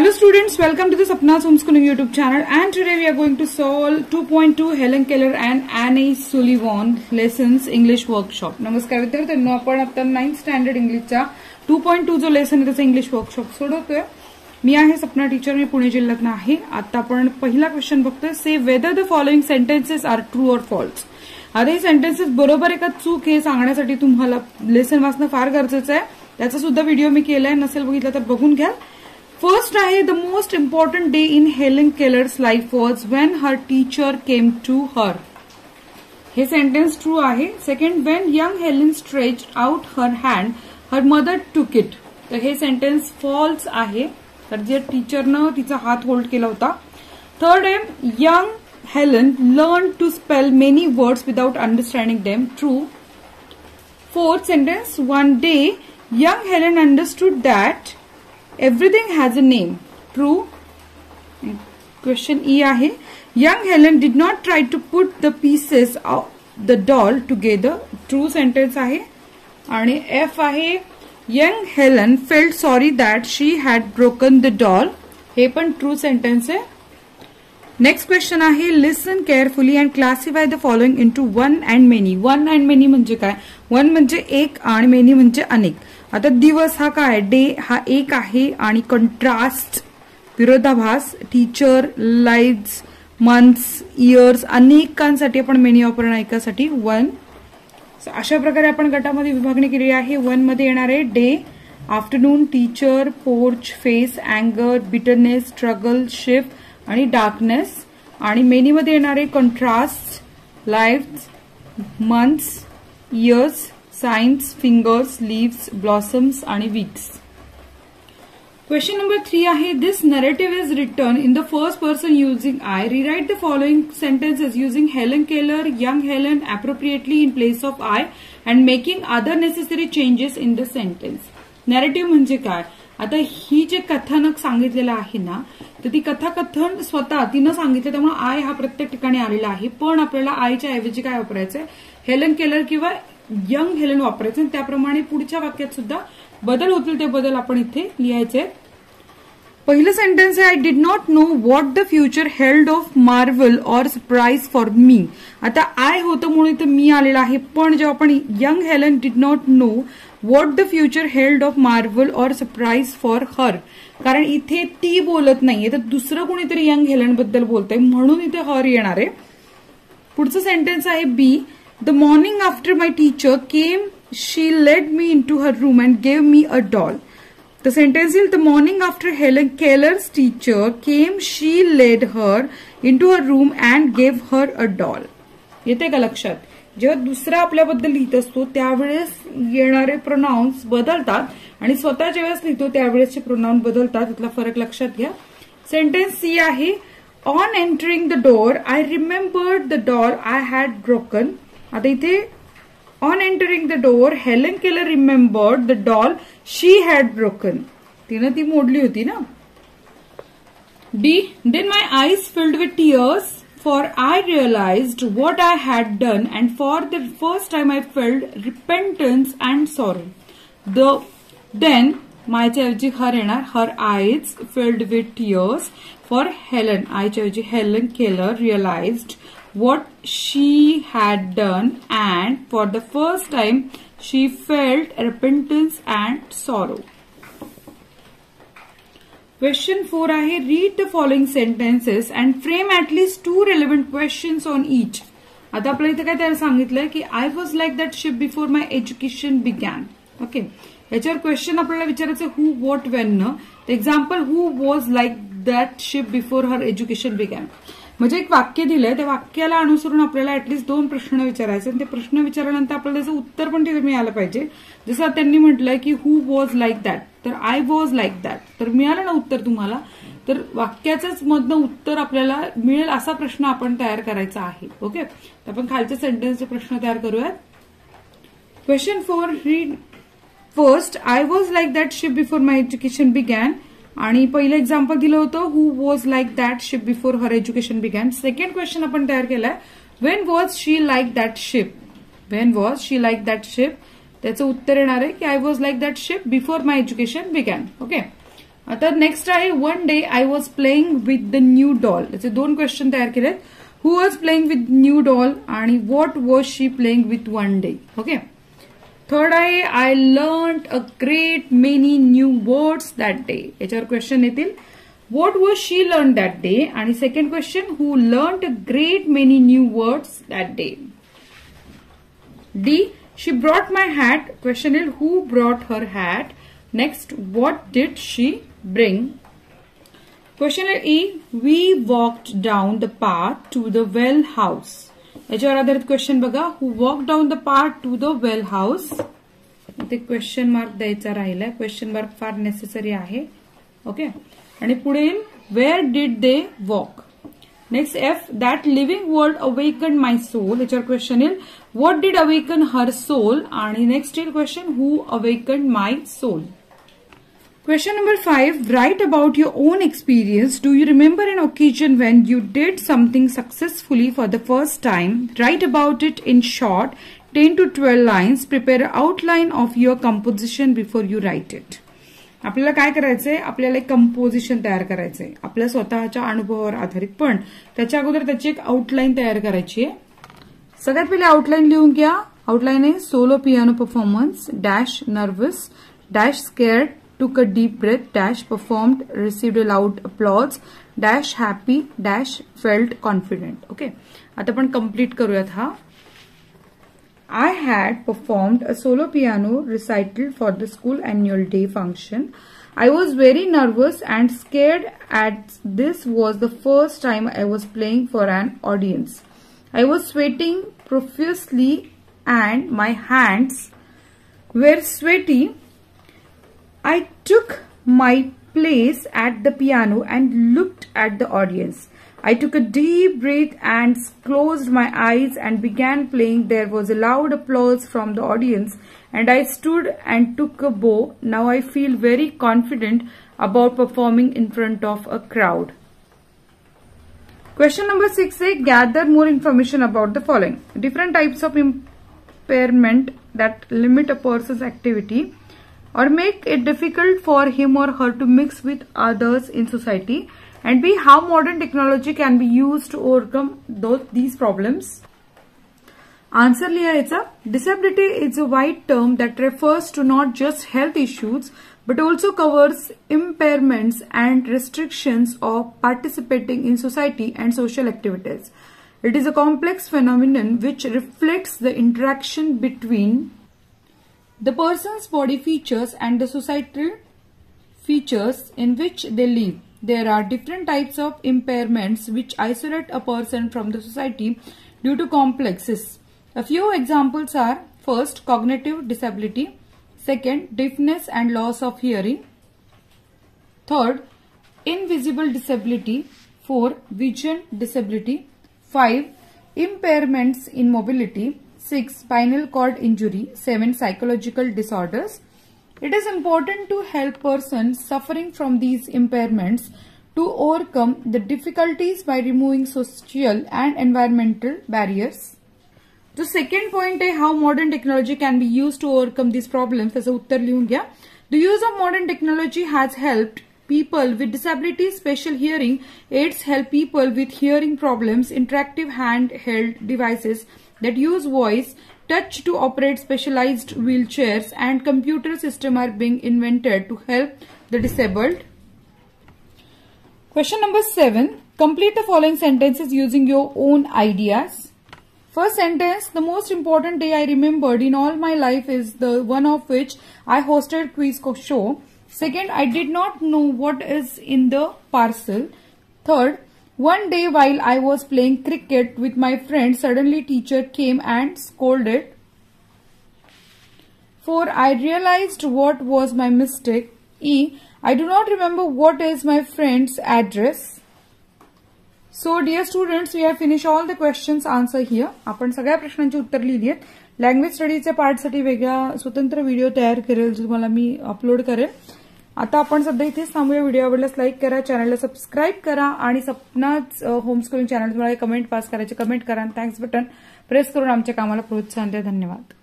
Hello students, welcome to the Sapna's Homeschooling YouTube channel, and today we are going to solve 2.2 Helen Keller and Annie Sullivan lessons English workshop. नमस्कार विद्यार्थ्यांनो, आपण आता 9th standard इंग्लिशचा 2.2 जो lesson आहे त्याचा English workshop सोडवतोय. मी आहे Sapna teacher, मी पुणे जिल्ह्यातून आहे. आता आपण पहिला क्वेश्चन बघतोय. Say whether the following sentences are true or false. आता हे सेंटेन्सेस बरोबर आहे का चूक हे सांगण्यासाठी तुम्हाला लेसन वाचणं फार गरजेचं आहे. त्याचा सुद्धा व्हिडिओ मी केलाय, नसेल बघितला तर बघून घ्या. First आहे, the most important day in Helen Keller's life was when her teacher came to her. हे सेंटेन्स ट्रू आहे. Second, when young Helen stretched out her hand, her mother took it. तर हे सेंटेन्स फॉल्स आहे. तर जे टीचरनं तिचा हात hold केला होता. थर्ड आहे, young Helen learned to spell many words without understanding them. True. Fourth sentence, one day young Helen understood that everything has a name. True. Question E आहे, young Helen did not try to put the pieces of the doll together. True sentence आहे. आणि F आहे, young Helen felt sorry that she had broken the doll. हे पण true sentence आहे. Next question आहे, listen carefully and classify the following into one and many. One and many म्हणजे काय? One म्हणजे एक आणि मेनी म्हणजे अनेक. आता दिवस हा काय? डे हा एक आहे आणि कंट्रास्ट विरोधाभास, टीचर, लाईव्स, मंथ्स, इयर्स, अनेकांसाठी आपण मेनी वापरणार, एकासाठी वन. अशा प्रकारे आपण गटामध्ये विभागणी केली आहे. वन मध्ये येणार आहे day, afternoon, teacher, porch, face, अँगर, बिटरनेस, स्ट्रगल, शिफ्ट आणि डार्कनेस. आणि मेनी मध्ये येणार आहे contrast, lives, months, years, signs, fingers, leaves, blossoms आणि वीक्स. क्वेश्चन नंबर 3 आहे, this narrative is return in the first person using I. Rewrite the following sentences using Helen Keller, young Helen appropriately in place of I and making other necessary changes in the sentence. Narrative म्हणजे काय? आता ही जे कथानक सांगितलेलं आहे ना, तर ती कथाकथन स्वतः तिनं सांगितलं, त्यामुळे आय हा प्रत्येक ठिकाणी आलेला आहे. पण आपल्याला आयच्या ऐवजी काय वापरायचंय? हेलन केलर किंवा यंग हेलन वापरायचं. त्याप्रमाणे पुढच्या वाक्यात सुद्धा बदल होतील, ते बदल आपण इथे लिहायचे. पहिलं सेंटेन्स आहे, I did not know what the future held of Marvel or surprise for me. आता आय होतं म्हणून इथे मी आलेला आहे. पण जेव्हा आपण young Helen did not know what the future held of Marvel or surprise for her, कारण इथे ती बोलत नाहीये, तर दुसरं कोणीतरी यंग हेलन बद्दल बोलतंय म्हणून इथे हर येणार आहे. पुढचं सेंटेन्स आहे बी, the morning after my teacher came, she led me into her room and gave me a doll. The sentence is, the morning after Helen Keller's teacher came, she led her into her room and gave her a doll. येते का लक्षात? जेव्हा दुसरा आपल्याबद्दल लिहित असतो त्यावेळेस येणारे प्रोनाउन्स बदलतात आणि स्वतः जेव्हा लिहितो त्यावेळेसचे प्रोनाउन बदलतात. त्यातला फरक लक्षात घ्या. सेंटेन्स सी आहे, on entering the door I remembered the doll I had broken. आता इथे on entering the door Helen Keller remembered the doll she had broken. तिनं ती मोडली होती ना. D, then my eyes filled with tears for I realised what I had done and for the first time I felt repentance and sorrow. Then मायच्या ऐवजी her येणार, her eyes filled with tears for Helen, आयच्या ऐवजी Helen Keller realised what she had done and for the first time she felt repentance and sorrow. Question 4 आहे, read the following sentences and frame at least 2 relevant questions on each. आता आपल्याला इथे काय त्याला सांगितलंय की I was like that ship before my education began. Okay, याच्यावर question आपल्याला विचारायचं who, what, when न. Example, who was like that ship before her education began. म्हणजे एक वाक्य दिलंय, त्या वाक्याला अनुसरून आपल्याला ऍटलीस्ट 2 प्रश्न विचारायचे आणि ते प्रश्न विचारल्यानंतर आपल्याला त्याचं उत्तर पण तिथे मिळालं पाहिजे. जसं त्यांनी म्हटलंय की हु वॉज लाईक दॅट, तर आय वॉज लाईक दॅट, तर मिळालं ना उत्तर तुम्हाला. तर वाक्याच्याच मधनं उत्तर आपल्याला मिळेल असा प्रश्न आपण तयार करायचा आहे. ओके, तर आपण खालच्या सेंटेन्सचे प्रश्न तयार करूयात. Question 4, read first, I was like that ship before my education began. आणि पहिलं एक्झाम्पल दिलं होतं who was like that ship before her education began. Second question आपण तयार केलाय, when was she like that ship. When was she like that ship, त्याचं उत्तर येणार आहे की I was like that ship before my education began. Okay, आता next आहे one day I was playing with the new doll. याचे 2 question तयार केलेत. Who was playing with new doll आणि what was she playing with one day. Okay. Third आहे I learned a great many new words that day. याच्यावर question येतील. What was she learn that day आणि second question who learned a great many new words that day. D she brought my hat. Question is who brought her hat. Next, what did she bring? Question is E. We walked down the path to the well house. याच्यावर आधारित question बघा. Who walked down the path to the well house? इथे question mark द्यायचा राहिलाय. Question mark फार necessary आहे. Okay. आणि पुढे where did they walk? Next F. That living word awakened my soul. याच्यावर क्वेश्चन येईल what did awaken her soul आणि next येईल question who awakened my soul. Question number 5. Write about your own experience. Do you remember an occasion when you did something successfully for the first time? Write about it in short 10 to 12 lines. Prepare an outline of your composition before you write it. आपल्याला काय करायचंय, आपल्याला एक composition तयार करायचंय आपल्या स्वतःच्या अनुभवावर आधारित, पण त्याच्या अगोदर त्याची एक आउटलाईन तयार करायची आहे. सगळ्यात पहिले आउटलाईन लिहून घ्या. आउटलाईन आहे solo piano performance dash nervous dash scared took a deep breath dash performed received a loud applause dash happy dash felt confident. Okay, आता आपण कंप्लीट करूयात हा. I had performed a solo piano recital for the school annual day function. I was very nervous and scared as this was the first time I was playing for an audience. I was sweating profusely and my hands were sweaty. I took my place at the piano and looked at the audience. I took a deep breath and closed my eyes and began playing. There was a loud applause from the audience and I stood and took a bow. Now I feel very confident about performing in front of a crowd. Question number 6 say gather more information about the following. Different types of impairment that limit a person's activity or make it difficult for him or her to mix with others in society, and B. how modern technology can be used to overcome these problems. Answer लिहायचा. Disability is a wide term that refers to not just health issues but also covers impairments and restrictions of participating in society and social activities. It is a complex phenomenon which reflects the interaction between the person's body features and the societal features in which they live. There are different types of impairments which isolate a person from the society due to complexes. A few examples are: first, cognitive disability; second, deafness and loss of hearing; third, invisible disability; 4, vision disability; 5, impairments in mobility; 6, spinal cord injury; 7, psychological disorders. It is important to help persons suffering from these impairments to overcome the difficulties by removing social and environmental barriers. The second point is how modern technology can be used to overcome these problems. त्याचं उत्तर लिहून घ्या. The use of modern technology has helped people with disabilities. Special hearing aids help people with hearing problems. Interactive handheld devices that use voice touch to operate specialized wheelchairs and computer systems are being invented to help the disabled. Question number 7. Complete the following sentences using your own ideas. First sentence, the most important day I remembered in all my life is the one of which I hosted quiz show. Second, I did not know what is in the parcel. Third, one day while I was playing cricket with my friend, suddenly teacher came and scolded. 4, I realized what was my mistake. E, I do not remember what is my friend's address. So dear students, we have finished all the questions answer here. आपण सगळ्या प्रश्नांची उत्तर लिहिली आहेत. Language स्टडीच्या पार्टसाठी वेगळा स्वतंत्र video तयार करेल जो तुम्हाला मी अपलोड करेल. आता आपण सध्या इथेच थांबूया. व्हिडिओ आवडल्यास लाईक करा, चॅनलला सबस्क्राईब करा आणि सपनाच होमस्कूलिंग चॅनल तुम्हाला कमेंट पास करायचे कमेंट करा आणि थँक्स बटन प्रेस करून आमच्या कामाला प्रोत्साहन द्या. धन्यवाद.